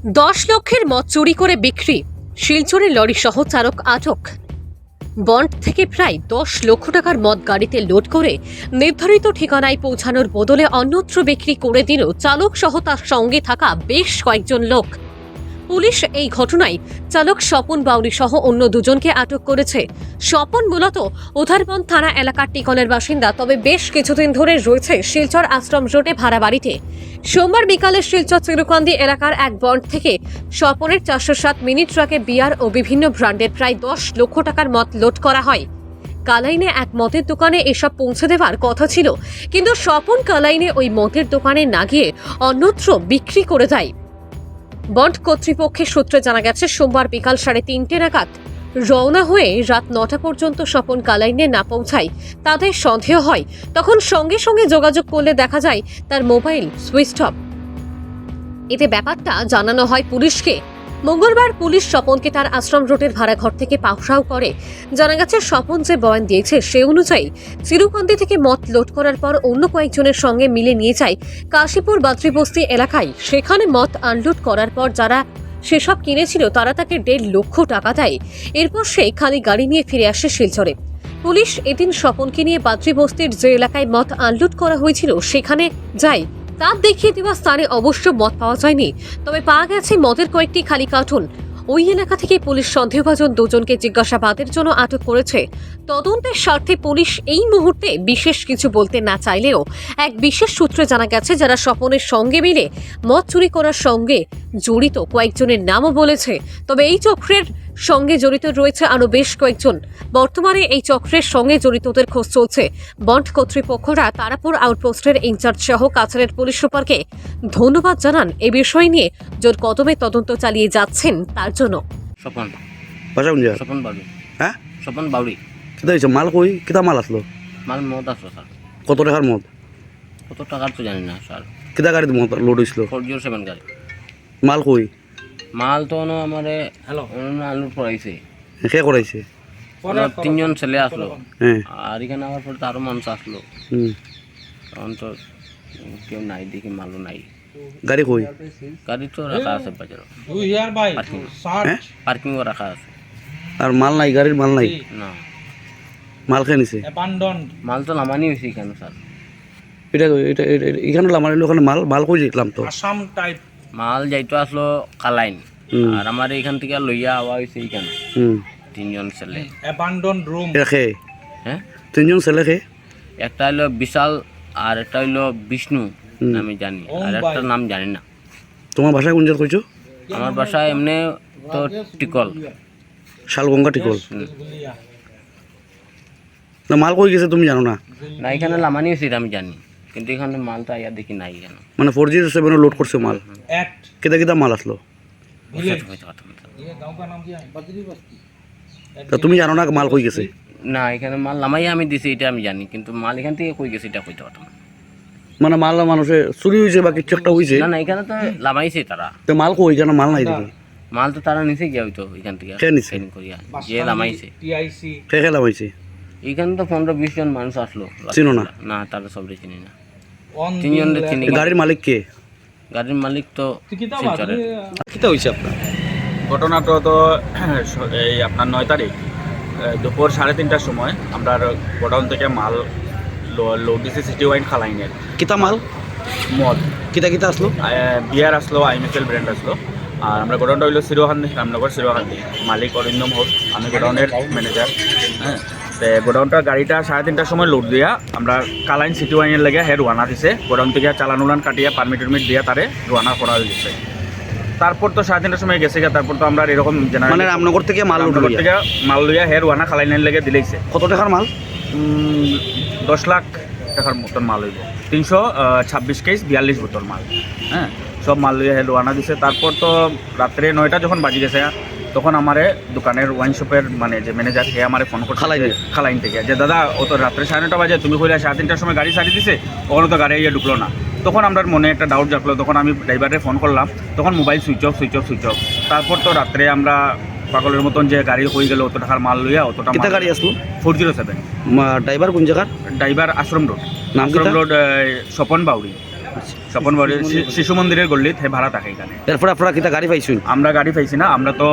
10 লক্ষের মদ চুরি করে বিক্রি, শিলচরে লরি সহ চালক আটক। বন্ড থেকে প্রায় 10 লক্ষ টাকার মদ গাড়িতে লোড করে নির্ধারিত ঠিকানায় পৌঁছানোর বদলে অন্যত্র বিক্রি করে দিল চালক সহ তার সঙ্গে থাকা বেশ কয়েকজন লোক। পুলিশ এই ঘটনায় চালক স্বপন বাউরি সহ অন্য দুজনকে আটক করেছে। স্বপন মূলত উধারবন থানা এলাকার টিকলের বাসিন্দা, তবে বেশ কিছুদিন ধরে রয়েছে শিলচর আশ্রম রোডে ভাড়া বাড়িতে। সোমবার বিকালে শিলচর চিরুকান্দি এলাকার এক বন্ড থেকে স্বপনের 407 মিনি ট্রাকে বিয়ার ও বিভিন্ন ব্র্যান্ডের প্রায় 10 লক্ষ টাকার মদ লোড করা হয়। কালাইনে এক মদের দোকানে এসব পৌঁছে দেওয়ার কথা ছিল, কিন্তু স্বপন কালাইনে ওই মদের দোকানে না গিয়ে অন্যত্র বিক্রি করে দেয়। বন্ড কর্তৃপক্ষের সূত্রে জানা গেছে, সোমবার বিকাল 3:30 নাগাদ রওনা হয়ে রাত 9টা পর্যন্ত স্বপন কালাইনে না পৌঁছায় তাদের সন্দেহ হয়। তখন সঙ্গে সঙ্গে যোগাযোগ করলে দেখা যায় তার মোবাইল সুইচ অফ। এতে ব্যাপারটা জানানো হয় পুলিশকে। মঙ্গলবার পুলিশ স্বপনকে তার আশ্রম রোডের ভাড়াঘর থেকে পাকড়াও করে। জানা গেছে, স্বপন যে বয়ান দিয়েছে সে অনুযায়ী চিরুকান্দি থেকে মদ লোড করার পর অন্য কয়েকজনের সঙ্গে মিলে নিয়ে যায় কাশীপুর বাদ্রিবস্তি এলাকায়। সেখানে মদ আনলোড করার পর যারা সেসব কিনেছিল তারা তাকে 1.5 লক্ষ টাকা দেয়। এরপর সে খালি গাড়ি নিয়ে ফিরে আসে শিলচরে। পুলিশ এদিন স্বপনকে নিয়ে বাদ্রিবস্তির যে এলাকায় মদ আনলোড করা হয়েছিল সেখানে যায়। তার দেখিয়ে দেওয়া স্থানে অবশ্য মদ পাওয়া যায়নি, তবে পাওয়া গেছে মদের কয়েকটি খালি কার্টুন। ওই এলাকা থেকে পুলিশ সন্দেহভাজন দুজনকে জিজ্ঞাসাবাদের জন্য আটক করেছে। তদন্তের স্বার্থে পুলিশ এই মুহূর্তে বিশেষ কিছু বলতে না চাইলেও এক বিশেষ সূত্রে জানা গেছে, যারা স্বপনের সঙ্গে মিলে মদ চুরি করার সঙ্গে জড়িত কয়েকজনের নামও বলেছে। তবে এই চক্রের সঙ্গে জড়িত রয়েছে আরও বেশ কয়েকজন। বর্তমানে এই চক্রের সঙ্গে জড়িতদের খোঁজ চলছে। বন্ড কর্তৃপক্ষরা তারাপুর আউটপোস্টের ইনচার্জ সহ কাছাড়ের পুলিশ সুপারকে ধন্যবাদ জানান এ বিষয় নিয়ে জোর কদমে তদন্ত চালিয়ে যাচ্ছেন তার জন্য। স্বপন বাসা কোন জায়গা? স্বপন বাউরি। হ্যাঁ, স্বপন বাউরি। কিতা হয়েছে? মাল কই? কিতা মাল আসলো? মাল মদ আসলো স্যার। কত টাকার মদ? কত টাকার তো জানি না স্যার। কিতা গাড়িতে মদ লোড হয়েছিল? 407 গাড়ি। মাল কই? মাল তো আমারে আলুর পড়াইছে। কে করাইছে? 3জন ছেলে আসলো, হ্যাঁ। আর এখানে আবার পরে তো আরো মানুষ আসলো। হুম। তখন তো কেউ নাই, দেখি মালও নাই। গাড়ি কই? গাড়ি তো রাখা আছে বাজারে, হ্যাঁ? পার্কিংও রাখা আছে। আর মাল নাই? গাড়ির মাল নাই? না, মাল খেয়ে নিছে? মাল তো নামানি হয়েছে এখানে স্যার। এটা এটা এখানে আমার ওখানে মাল মাল কই দেখলাম তো। আসাম টাইপ মাল যাইতো আসলো কালাইন, হুম। আর আমার এখান থেকে লইয়া আওয়া হয়েছে এখানে হুম। 3জন ছেলে। Abandon room. এটা খে হ্যাঁ, 3জন ছেলে খে? একটা হইলো বিশাল, আর একটা হইলো বিষ্ণু হুম। আমি জানি, আর একটা নাম জানি না। তোমার ভাষায় কোন জায়গা কইছো? আমার বাসায় এমনি তো টিকল। শালগঙ্গা টিকল। হুম। না, মাল কই গেছে তুমি জানো না? না, এখানে লামানি হয়েছে এটা আমি জানি, কিন্তু এখানে মালটা আইয়া দেখি নাই কেন। মানে 407 লোড করছে মাল। एट কিতা কিতা মাল আসলো? তা তুমি জানো না মাল কই গেছে? না, এখানে মাল নামাইয়া আমি দিছি এটা আমি জানি, কিন্তু মাল এখান থেকে কই গেছে এটা কইতে পারতাম না। মানে মাল মানুষে চুরি হয়েছে বা কিছু একটা হয়েছে? না না, এখানে তো লামাইছে তারা। তো মাল কই? কেন মাল নাই দেখি? মাল তো তারা নিচে গিয়া হইতো এখান থেকে কে নিছে? ট্রেনিং করিয়া যে লামাইছে। टीआईसी কে খেলা হয়েছে? এখানে তো 15-20 জন মানুষ আসলো। চিনো না? না, তারা সবরে চিনি না। ऑन 3জন চিনি। গাড়ির মালিক কে? গাড়ির মালিক তো कितना শিলচরের। কিতা হয়েছে আপনার? ঘটনাটা তো এই আপনার 9 তারিখ দুপুর 3:30টার সময় আমরা গোডাউন থেকে মাল লোড দিছি সিটি ওয়াইন খালাইনের কিতা মাল? মদ। কিতা কিতা আসলো? বিয়ার আসলো, আইএমএসএল ব্র্যান্ড আসলো। আর আমরা গোডাউনটা হইলো সিরোহান্দি, রামনগর সিরোহান্দি। মালিক অরিন্দম হোক, আমি গোডাউনের ম্যানেজার। হ্যাঁ, তো গোডাউনটা গাড়িটা 3:30টার সময় লোড দিয়া আমরা কালাইন সিটি ওয়াইনের লেগে হে রোয়ানা দিছে। গোডাউন থেকে চালান উলান কাটিয়া পারমিট দিয়া তারে রোয়ানা করা হয়ে গেছে। তারপর তো 3:30টার সময় গেছে, তারপর তো আমরা এরকম মানে রামনগর থেকে মাল লোড রামনগর থেকে মাল লইয়া হে রোয়ানা খালাইনের লেগে দিলেইছে। কত টাকার মাল? 10 লাখ টাকার মতন মাল হইব। 326 কেস 42 বোতল মাল। হ্যাঁ, সব মাল লইয়া হে রোয়ানা দিছে। তারপর তো রাত্রে 9টা যখন বাজি গেছে, তখন আমারে দোকানের ওয়াইন শপের মানে যে ম্যানেজার হে আমারে ফোন করছে খালাইন থেকে, যে দাদা ও তো রাত্রে 9:30 বাজে, তুমি কইলা 3:30টার সময় গাড়ি ছাড়ি দিছে, ওখানে তো গাড়ি ইয়ে ঢুকলো না। তখন আমার মনে একটা ডাউট জাগলো, তখন আমি ড্রাইভারে ফোন করলাম, তখন মোবাইল সুইচ অফ। তারপর তো রাত্রে আমরা পাগলের মতন যে গাড়ি হয়ে গেল, অত টাকার মাল লইয়া অতটা কিতা গাড়ি আসলো? 407। ড্রাইভার কোন জায়গার? ড্রাইভার আশ্রম রোড। নাম আশ্রম রোড, স্বপন বাউরি। স্বপন বাড়ি শিশু মন্দিরের গল্লিত হে ভাড়া থাকে এখানে। এরপরে আপনারা কিতা গাড়ি পাইছেন? আমরা গাড়ি পাইছি না, আমরা তো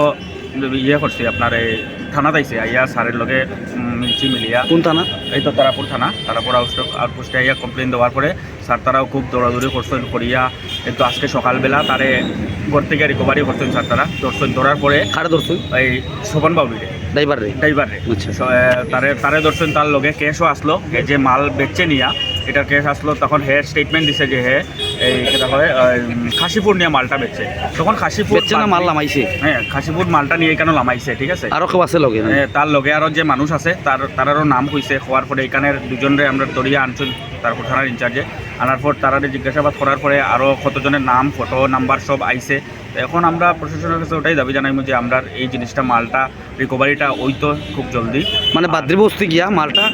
ইয়ে করছি আপনার এই থানা আইছে আইয়া স্যারের লগে মিলছি মিলিয়া। কোন থানা? এই তো তারাপুর থানা, তারাপুর আউটপোস্টে আইয়া কমপ্লেন দেওয়ার পরে স্যার তারাও খুব দৌড়াদৌড়ি করছেন করিয়া, কিন্তু আজকে সকালবেলা তারে ঘর থেকে রিকভারি করছেন স্যার, তারা ধরছেন। ধরার পরে কারে ধরছেন? এই শোভন বাবুরে ড্রাইভার রে? ড্রাইভার রে আচ্ছা। তারে ধরছেন। তার লগে কেসও আসলো, হে যে মাল বেচছে নিয়া এটার কেস আসলো। তখন হে স্টেটমেন্ট দিছে যে হে এই কেটা হয় খাসিপুর নিয়ে মালটা বেচছে। তখন খাসিপুর বেচছে না মাল লামাইছে? হ্যাঁ, খাসিপুর মালটা নিয়ে কেন লামাইছে, ঠিক আছে। আরো কেউ আছে লগে? তার লগে আরও যে মানুষ আছে তারারও নাম হয়েছে। হওয়ার পরে এখানের দুজনরে আমরা দরিয়া আনছুন তারপর থানার ইনচার্জে। আনার পর তারা জিজ্ঞাসাবাদ করার পরে আরও কতজনের নাম ফটো নাম্বার সব আইছে। এখন আমরা প্রশাসনের কাছে ওটাই দাবি জানাইমু যে আমরা এই জিনিসটা মালটা রিকভারিটা ওইতো খুব জলদি, মানে বাদ্রি বস্তি গিয়া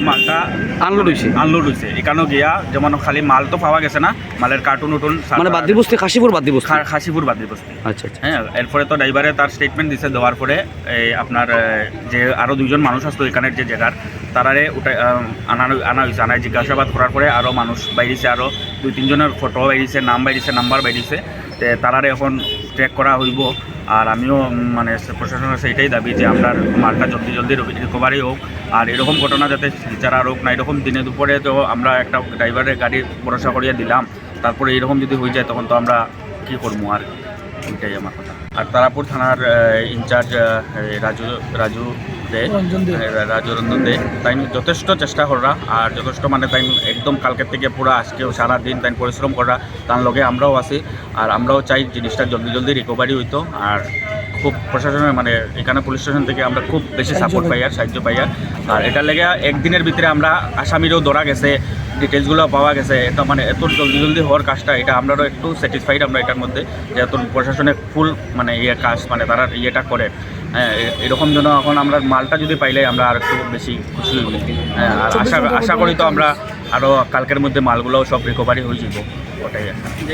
মালটা আনলোড হয়েছে? আনলোড হয়েছে এখানেও গিয়া, যেমন খালি মাল তো পাওয়া গেছে না, মালের কার্টুন উটুন মানে বাদ্রি বস্তি খাসিপুর বাদ্রি বস্তি? খাসিপুর বাদ্রি বস্তি। আচ্ছা আচ্ছা। হ্যাঁ, এরপরে তো ড্রাইভারে তার স্টেটমেন্ট দিছে। দেওয়ার পরে এই আপনার যে আরও দুজন মানুষ আসতো এখানের যে জায়গার, তারারে উঠাই আনা হয়েছে। আনায় জিজ্ঞাসাবাদ করার পরে আরও মানুষ বাইরেছে, আরও 2-3 জনের ফটো বাইরেছে, নাম বাইরেছে, নাম্বার বাইরেছে। তারারে এখন ট্র্যাক করা হইব। আর আমিও মানে প্রশাসনের কাছে এটাই দাবি যে আমরা মালটা জলদি রিকভারি হোক, আর এরকম ঘটনা যাতে যারা হোক না। এরকম দিনে দুপুরে তো আমরা একটা ড্রাইভারের গাড়ি ভরসা করিয়ে দিলাম, তারপরে এরকম যদি হয়ে যায় তখন তো আমরা কী করবো, আর এটাই আমার কথা। আর তারাপুর থানার ইনচার্জ রাজু রঞ্জন দে তাই যথেষ্ট চেষ্টা করা, আর যথেষ্ট মানে তাই একদম কালকের থেকে পুরো আজকেও সারাদিন তাই পরিশ্রম করা। তার লগে আমরাও আছি, আর আমরাও চাই জিনিসটা জলদি রিকভারি হইতো। আর খুব প্রশাসনের মানে এখানে পুলিশ স্টেশন থেকে আমরা খুব বেশি সাপোর্ট পাই আর সাহায্য পাই। আর এটার লেগে একদিনের ভিতরে আমরা আসামিরও ধরা গেছে, ডিটেলসগুলো পাওয়া গেছে। এটা মানে এত জলদি হওয়ার কাজটা, এটা আমরাও একটু স্যাটিসফাইড আমরা এটার মধ্যে, যে এত প্রশাসনের ফুল মানে কাজ মানে তারা ইয়েটা করে। হ্যাঁ, এরকম জন্য এখন আমরা মালটা যদি পাইলে আমরা আর একটু বেশি খুশি হই। হ্যাঁ, আর আশা করি তো আমরা আরও কালকের মধ্যে মালগুলোও সব রিকভারি হয়ে যাব, ওটাই আশা।